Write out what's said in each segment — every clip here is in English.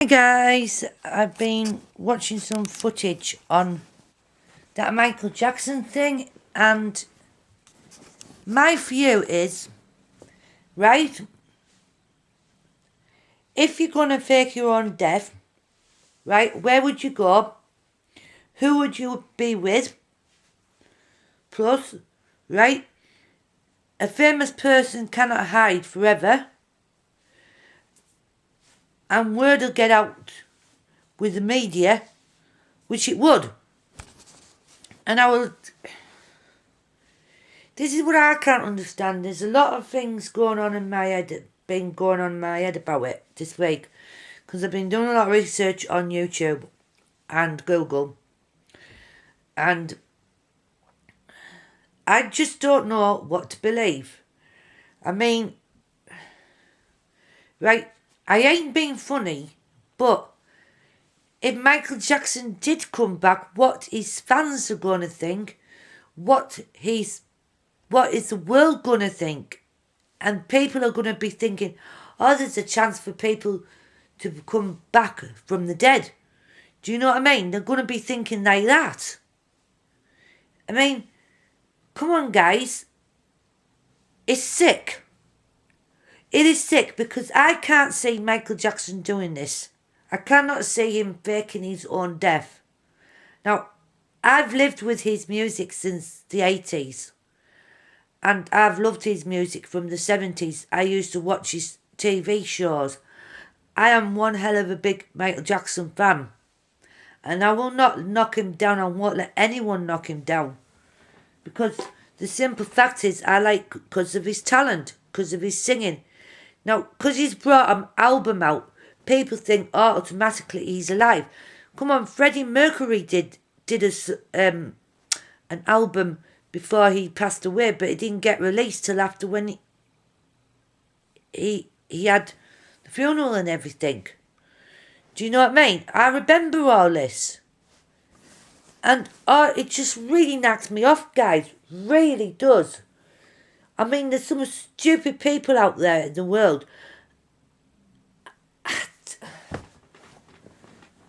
Hey guys, I've been watching some footage on that Michael Jackson thing, and my view is, right, if you're gonna fake your own death, right, where would you go? Who would you be with? Plus, right, a famous person cannot hide forever, and word will get out with the media, which it would. And this is what I can't understand. There's a lot of things going on in my head, been going on in my head about it this week, because I've been doing a lot of research on YouTube and Google, and I just don't know what to believe. I mean, right, I ain't being funny, but if Michael Jackson did come back, what his fans are going to think, what is the world going to think? And people are going to be thinking, oh, there's a chance for people to come back from the dead. Do you know what I mean? They're going to be thinking like that. I mean, come on, guys. It's sick. It is sick because I can't see Michael Jackson doing this. I cannot see him faking his own death. Now, I've lived with his music since the 80s. And I've loved his music from the 70s. I used to watch his TV shows. I am one hell of a big Michael Jackson fan. And I will not knock him down. I won't let anyone knock him down. Because the simple fact is, I like because of his talent, because of his singing. Now, because he's brought an album out, people think, oh, automatically he's alive. Come on, Freddie Mercury did an album before he passed away, but it didn't get released till after when he had the funeral and everything. Do you know what I mean? I remember all this. And it just really knocks me off, guys. Really does. I mean, there's some stupid people out there in the world.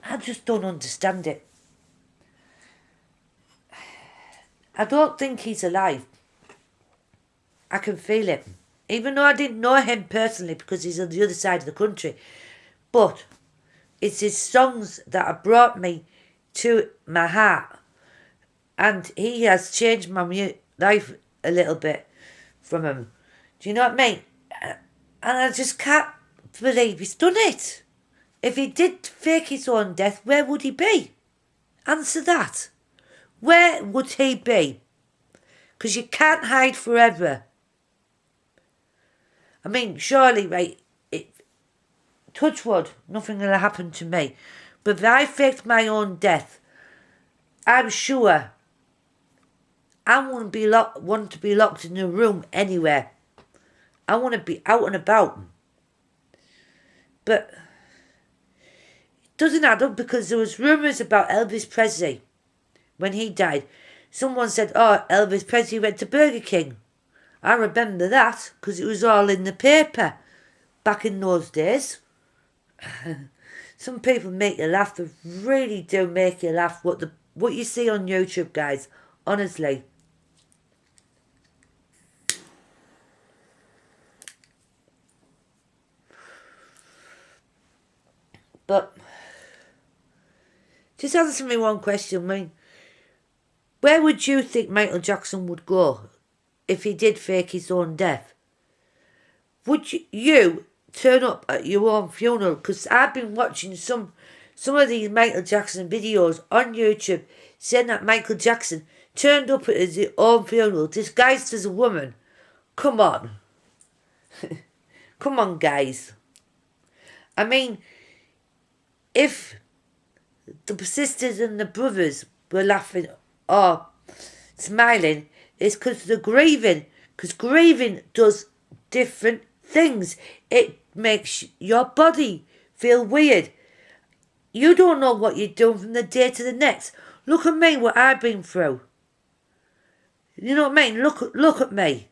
I just don't understand it. I don't think he's alive. I can feel it. Even though I didn't know him personally because he's on the other side of the country. But it's his songs that have brought me to my heart. And he has changed my life a little bit from him. Do you know what I mean? And I just can't believe he's done it. If he did fake his own death, where would he be? Answer that. Where would he be? Because you can't hide forever. I mean, surely, right, touch wood, nothing will happen to me. But if I faked my own death, I'm sure I wouldn't want to be locked in a room anywhere. I want to be out and about. But it doesn't add up because there was rumours about Elvis Presley. When he died, someone said, oh, Elvis Presley went to Burger King. I remember that because it was all in the paper back in those days. Some people make you laugh. They really do make you laugh. What you see on YouTube, guys. Honestly. But just answer me one question. I mean, where would you think Michael Jackson would go if he did fake his own death? Would you turn up at your own funeral? Because I've been watching some of these Michael Jackson videos on YouTube saying that Michael Jackson turned up at his own funeral disguised as a woman. Come on. Come on, guys. I mean, if the sisters and the brothers were laughing or smiling, it's because they're grieving. Because grieving does different things. It makes your body feel weird. You don't know what you're doing from the day to the next. Look at me, what I've been through. You know what I mean? Look at me.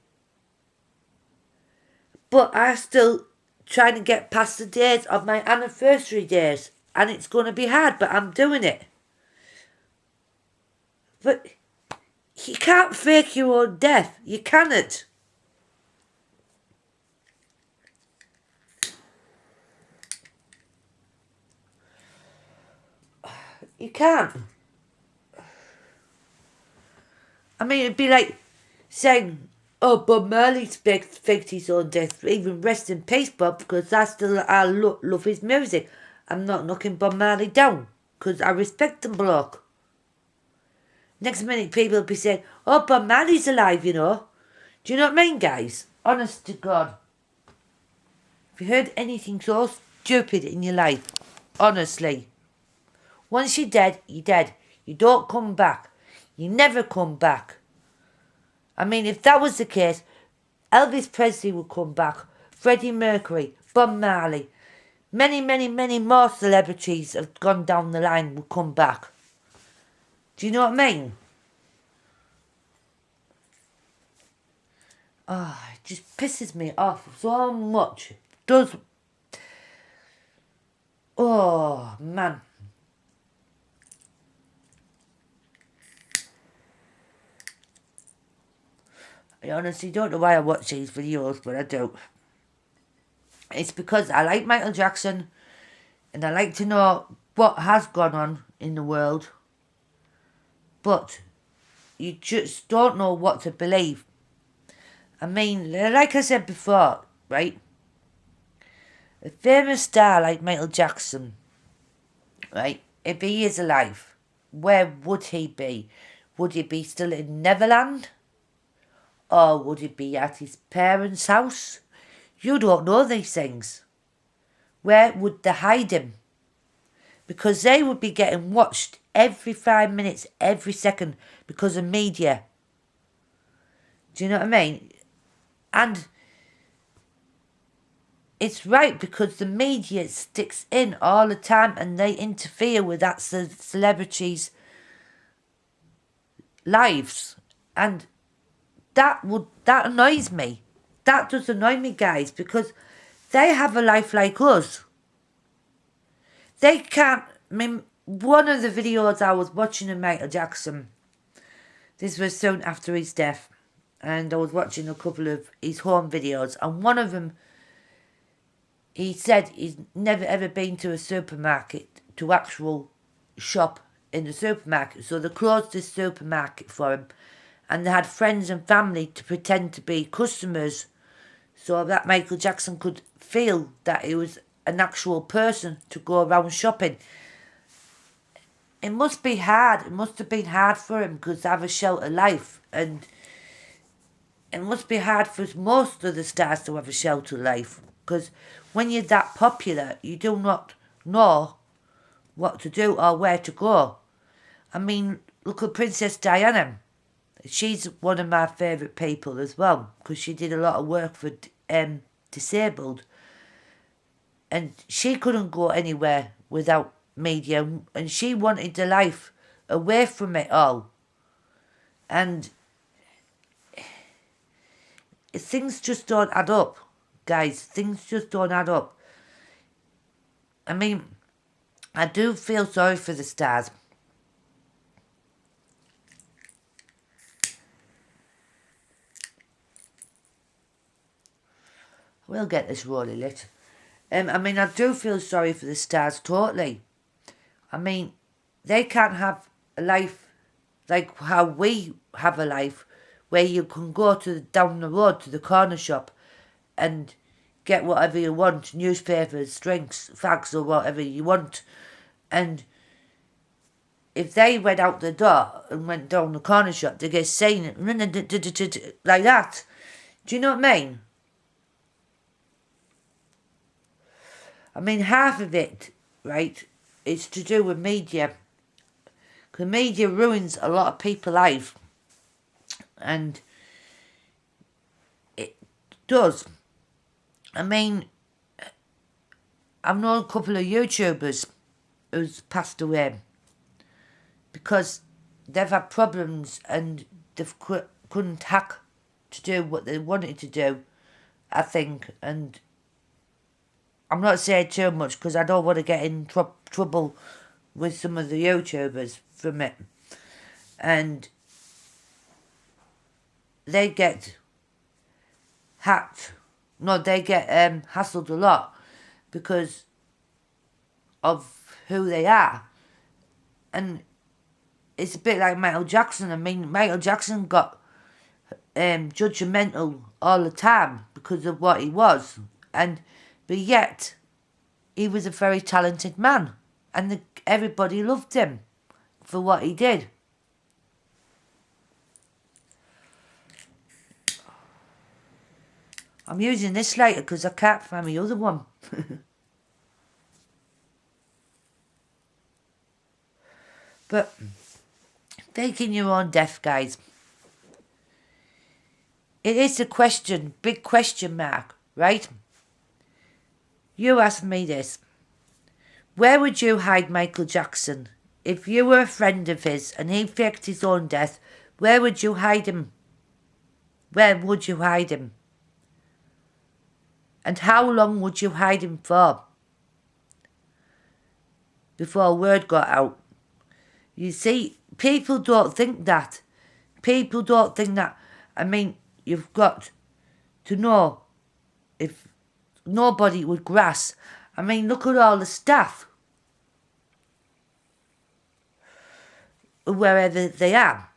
But I still trying to get past the days of my anniversary days. And it's going to be hard, but I'm doing it. But you can't fake your own death. You cannot. You can't. I mean, it'd be like saying, oh, Bob Marley faked his own death. Even rest in peace, Bob, because I love his music. I'm not knocking Bob Marley down, because I respect the bloke. Next minute, people will be saying, oh, Bob Marley's alive, you know. Do you know what I mean, guys? Honest to God. Have you heard anything so stupid in your life? Honestly. Once you're dead, you're dead. You don't come back. You never come back. I mean, if that was the case, Elvis Presley would come back. Freddie Mercury, Bob Marley. Many, many, many more celebrities have gone down the line would come back. Do you know what I mean? Oh, it just pisses me off so much. It does. Oh, man. I honestly don't know why I watch these videos, but I do. It's because I like Michael Jackson and I like to know what has gone on in the world. But you just don't know what to believe. I mean, like I said before, right? A famous star like Michael Jackson, right? If he is alive, where would he be? Would he be still in Neverland? Or would he be at his parents' house? You don't know these things. Where would they hide him? Because they would be getting watched every 5 minutes, every second, because of media. Do you know what I mean? And it's right, because the media sticks in all the time and they interfere with that celebrity's lives. And that annoys me. That does annoy me, guys, because they have a life like us. They can't. I mean, one of the videos I was watching of Michael Jackson, this was soon after his death, and I was watching a couple of his home videos, and one of them, he said he's never ever been to a supermarket, to actual shop in the supermarket. So they closed this supermarket for him, and they had friends and family to pretend to be customers, so that Michael Jackson could feel that he was an actual person to go around shopping. It must be hard. It must have been hard for him, because to have a sheltered life, and it must be hard for most of the stars to have a sheltered life, because when you're that popular, you do not know what to do or where to go. I mean, look at Princess Diana. She's one of my favourite people as well, because she did a lot of work for disabled, and she couldn't go anywhere without media, and she wanted the life away from it all. And things just don't add up, guys. Things just don't add up. I mean, I do feel sorry for the stars. We'll get this rolly lit. I mean, I do feel sorry for the stars, totally. I mean, they can't have a life like how we have a life, where you can go down the road to the corner shop and get whatever you want, newspapers, drinks, fags, or whatever you want. And if they went out the door and went down the corner shop, they get saying it like that. Do you know what I mean? I mean, half of it, right, is to do with media. Because media ruins a lot of people's life. And it does. I mean, I've known a couple of YouTubers who's passed away because they've had problems and they couldn't hack to do what they wanted to do, I think. And I'm not saying too much because I don't want to get in trouble with some of the YouTubers from it. And they get hacked. No, they get hassled a lot because of who they are. And it's a bit like Michael Jackson. I mean, Michael Jackson got judgmental all the time because of what he was. But yet, he was a very talented man. And everybody loved him for what he did. I'm using this lighter because I can't find my other one. But faking your own death, guys. It is a question, big question mark, right? You asked me this. Where would you hide Michael Jackson? If you were a friend of his and he faked his own death, where would you hide him? Where would you hide him? And how long would you hide him for? Before word got out. You see, people don't think that. People don't think that. I mean, you've got to know if nobody would grasp. I mean, look at all the staff. Wherever they are.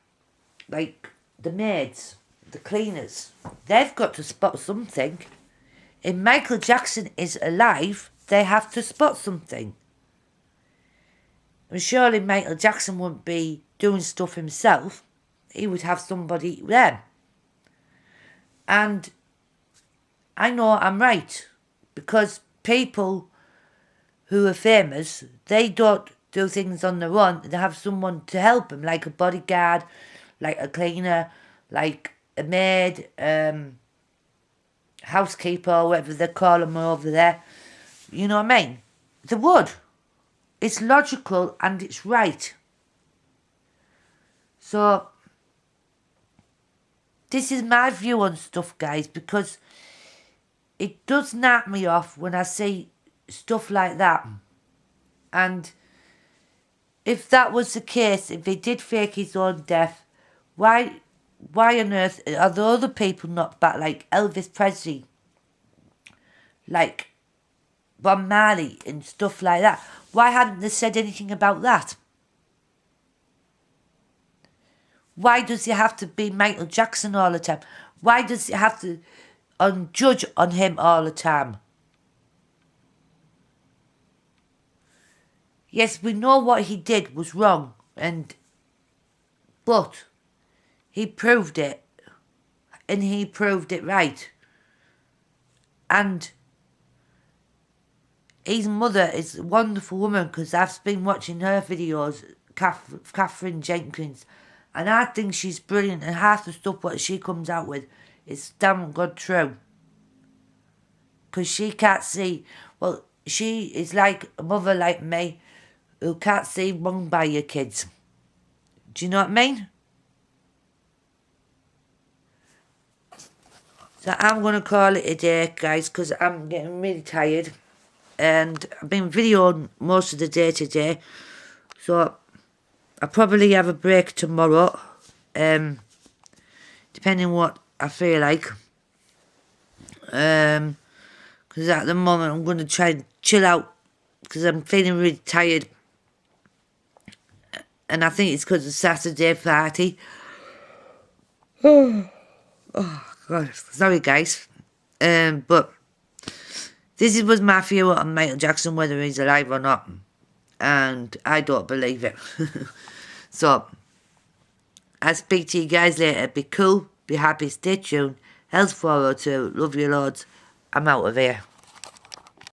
Like the maids, the cleaners. They've got to spot something. If Michael Jackson is alive, they have to spot something. And surely Michael Jackson wouldn't be doing stuff himself. He would have somebody there. And I know I'm right. Because people who are famous, they don't do things on their own. They have someone to help them, like a bodyguard, like a cleaner, like a maid, housekeeper, or whatever they call them over there. You know what I mean? They would. It's logical and it's right. So, this is my view on stuff, guys, because it does knock me off when I see stuff like that. And if that was the case, if he did fake his own death, why on earth are the other people not back, like Elvis Presley, like Bob Marley and stuff like that? Why hadn't they said anything about that? Why does it have to be Michael Jackson all the time? Why does it have to judge on him all the time? Yes, we know what he did was wrong, but he proved it, and he proved it right. And his mother is a wonderful woman, because I've been watching her videos, Catherine Jenkins, and I think she's brilliant, and half the stuff what she comes out with is damn good true. Because she can't see, well, she is like a mother like me, who can't see wrong by your kids. Do you know what I mean? So I'm going to call it a day, guys, because I'm getting really tired. And I've been videoing most of the day today. So I'll probably have a break tomorrow. Depending what I feel like. Because at the moment I'm going to try and chill out. Because I'm feeling really tired. And I think it's because of Saturday party. Oh God, sorry guys. But this was my view on Michael Jackson, whether he's alive or not. And I don't believe it. So, I'll speak to you guys later. Be cool, be happy, stay tuned. Health 402, love you loads. I'm out of here.